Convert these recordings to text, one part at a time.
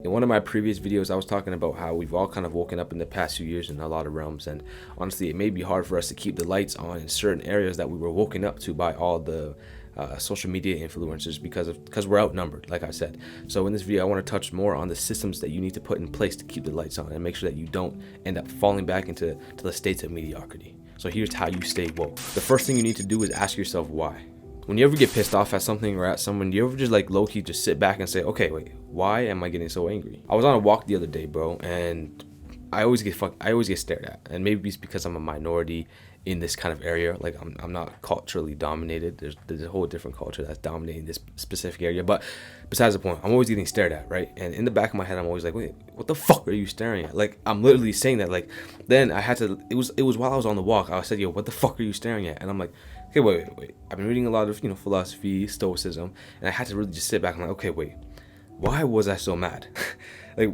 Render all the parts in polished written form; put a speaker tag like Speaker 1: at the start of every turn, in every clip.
Speaker 1: In one of my previous videos, I was talking about how we've all kind of woken up in the past few years in a lot of realms, and honestly, it may be hard for us to keep the lights on in certain areas that we were woken up to by all the social media influencers because we're outnumbered, like I said. So in this video, I want to touch more on the systems that you need to put in place to keep the lights on and make sure that you don't end up falling back into the states of mediocrity. So here's how you stay woke. The first thing you need to do is ask yourself why. When you ever get pissed off at something or at someone, you ever just like low-key just sit back and say, okay, wait, why am I getting so angry? I was on a walk the other day, bro, and I always get stared at. And maybe it's because I'm a minority in this kind of area. Like I'm not culturally dominated. There's a whole different culture that's dominating this specific area. But besides the point, I'm always getting stared at, right? And in the back of my head, I'm always like, wait, what the fuck are you staring at? Like I'm literally saying that. Like then I had to. It was while I was on the walk. I said, yo, what the fuck are you staring at? And I'm like, okay, wait. I've been reading a lot of philosophy, stoicism, and I had to really just sit back and like, okay, wait, why was I so mad? Like,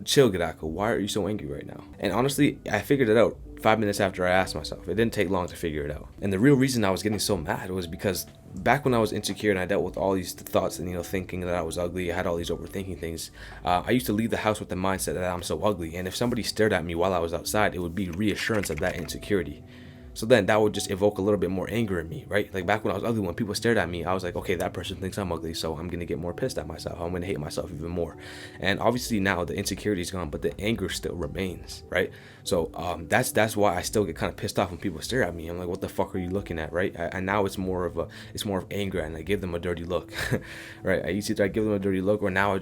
Speaker 1: chill, Gadako. Why are you so angry right now? And honestly, I figured it out 5 minutes after I asked myself. It didn't take long to figure it out. And the real reason I was getting so mad was because back when I was insecure and I dealt with all these thoughts and thinking that I was ugly, I had all these overthinking things. I used to leave the house with the mindset that I'm so ugly. And if somebody stared at me while I was outside, it would be reassurance of that insecurity. So then that would just evoke a little bit more anger in me, right? Like back when I was ugly, when people stared at me, I was like, okay, that person thinks I'm ugly, so I'm gonna get more pissed at myself. I'm gonna hate myself even more. And obviously now the insecurity is gone, but the anger still remains, right? So that's why I still get kind of pissed off when people stare at me. I'm like, what the fuck are you looking at, right? And now it's more of anger, and I give them a dirty look, right? I used to either give them a dirty look, or now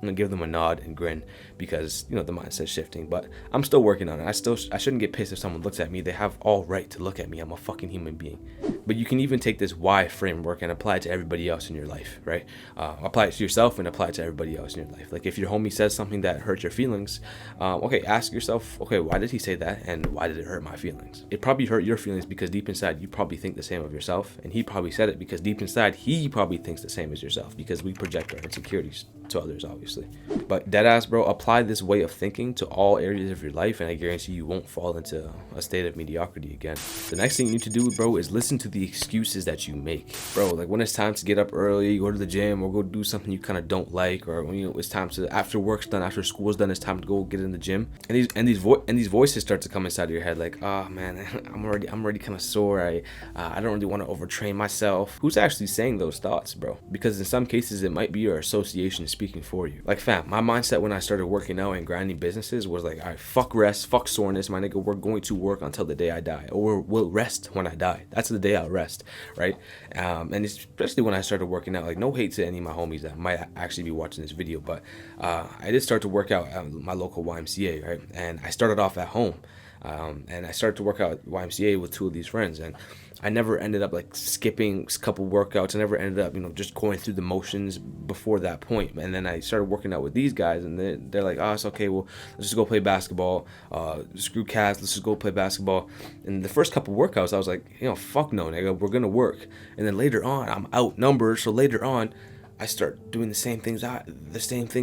Speaker 1: I'm gonna give them a nod and grin because the mindset's shifting. But I'm still working on it. I shouldn't get pissed if someone looks at me. They have all right to look at me. I'm a fucking human being. But you can even take this why framework and apply it to everybody else in your life, right? Apply it to yourself and apply it to everybody else in your life. Like if your homie says something that hurts your feelings, okay, ask yourself, okay, why did he say that and why did it hurt my feelings? It probably hurt your feelings because deep inside you probably think the same of yourself, and he probably said it because deep inside he probably thinks the same as yourself, because we project our insecurities to others, obviously. But deadass, bro, apply this way of thinking to all areas of your life, and I guarantee you won't fall into a state of mediocrity again. The next thing you need to do, bro, is listen to the excuses that you make. Bro, like when it's time to get up early, go to the gym, or go do something you kind of don't like, or when it's time to, after work's done, after school's done, it's time to go get in the gym. And these voices start to come inside of your head like, oh man, I'm already kind of sore. I don't really want to overtrain myself. Who's actually saying those thoughts, bro? Because in some cases it might be your association speaking for you. Like fam, my mindset when I started working out and grinding businesses was like, all right, fuck rest, fuck soreness, my nigga, we're going to work until the day I die, or we'll rest when I die. That's the day I'll rest, right? And especially when I started working out, like no hate to any of my homies that might actually be watching this video, but I did start to work out at my local YMCA, right? And I started off at home. And I started to work out at YMCA with two of these friends, and I never ended up like skipping a couple workouts. I never ended up, just going through the motions before that point. And then I started working out with these guys, and they're like, oh, it's okay. Well, let's just go play basketball. Screw cats. Let's just go play basketball. And the first couple workouts, I was like, fuck no, nigga. We're going to work. And then later on, I'm outnumbered. So later on, I start doing the same things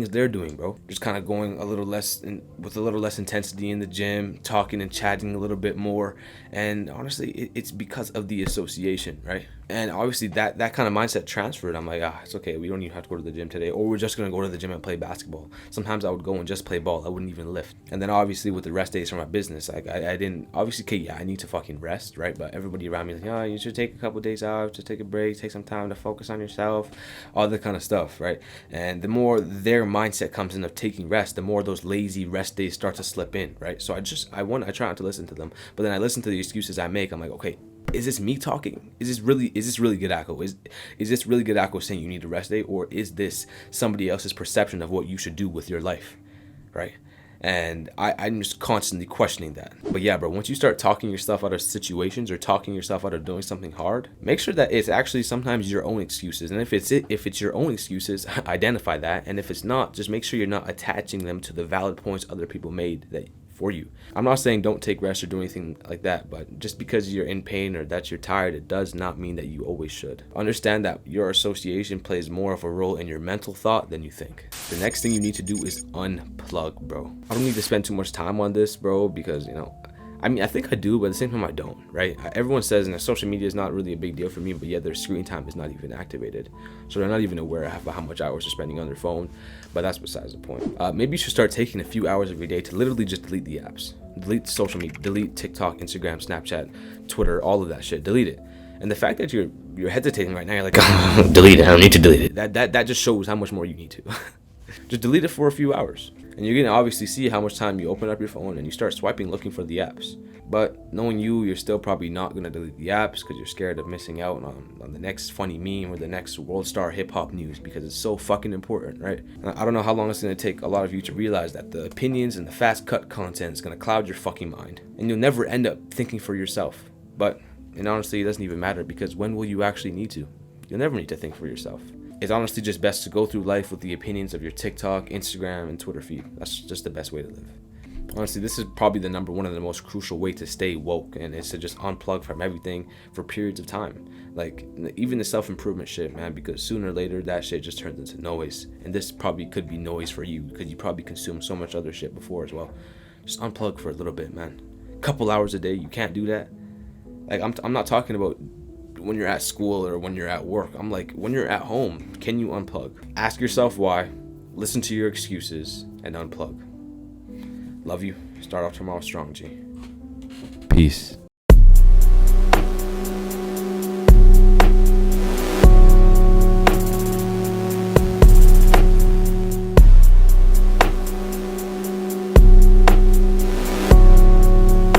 Speaker 1: they're doing, bro. Just kind of going with a little less intensity in the gym, talking and chatting a little bit more. And honestly, it's because of the association, right? And obviously that kind of mindset transferred. I'm like, it's okay. We don't even have to go to the gym today, or we're just going to go to the gym and play basketball. Sometimes I would go and just play ball. I wouldn't even lift. And then obviously with the rest days from my business, like I didn't, obviously, okay, yeah, I need to fucking rest, right? But everybody around me is like, you should take a couple days off, just take a break, take some time to focus on yourself, all the kind of stuff, right? And the more their mindset comes in of taking rest, the more those lazy rest days start to slip in, right? So I try not to listen to them, but then I listen to the excuses I make. I'm like, okay, is this me talking? Is this really Gadako? Is this really Gadako saying you need a rest day, or is this somebody else's perception of what you should do with your life, right? And I'm just constantly questioning that. But yeah, bro, once you start talking yourself out of situations or talking yourself out of doing something hard, make sure that it's actually sometimes your own excuses. And if it's your own excuses, identify that. And if it's not, just make sure you're not attaching them to the valid points other people made that for you. I'm not saying don't take rest or do anything like that, but just because you're in pain or that you're tired, it does not mean that you always should. Understand that your association plays more of a role in your mental thought than you think. The next thing you need to do is unplug, bro. I don't need to spend too much time on this, bro, because I mean, I think I do, but at the same time, I don't, right? Everyone says that social media is not really a big deal for me, but yet their screen time is not even activated. So they're not even aware of how much hours they're spending on their phone, but that's besides the point. Maybe you should start taking a few hours of your day to literally just delete the apps. Delete social media, delete TikTok, Instagram, Snapchat, Twitter, all of that shit. Delete it. And the fact that you're hesitating right now, you're like, delete it, I don't need to delete it. That just shows how much more you need to. Just delete it for a few hours. And you're gonna obviously see how much time you open up your phone and you start swiping looking for the apps. But knowing you're still probably not gonna delete the apps because you're scared of missing out on the next funny meme or the next world star hip hop news because it's so fucking important, right? And I don't know how long it's gonna take a lot of you to realize that the opinions and the fast cut content is gonna cloud your fucking mind. And you'll never end up thinking for yourself. And honestly, it doesn't even matter because when will you actually need to? You'll never need to think for yourself. It's honestly just best to go through life with the opinions of your TikTok, Instagram, and Twitter feed. That's just the best way to live. Honestly, this is probably one of the most crucial way to stay woke, and it's to just unplug from everything for periods of time. Like, even the self-improvement shit, man, because sooner or later, that shit just turns into noise. And this probably could be noise for you, because you probably consumed so much other shit before as well. Just unplug for a little bit, man. Couple hours a day, you can't do that. Like, I'm not talking about when you're at school or when you're at work. I'm like, when you're at home, can you unplug? Ask yourself why, listen to your excuses, and unplug. Love you. Start off tomorrow strong, G. Peace.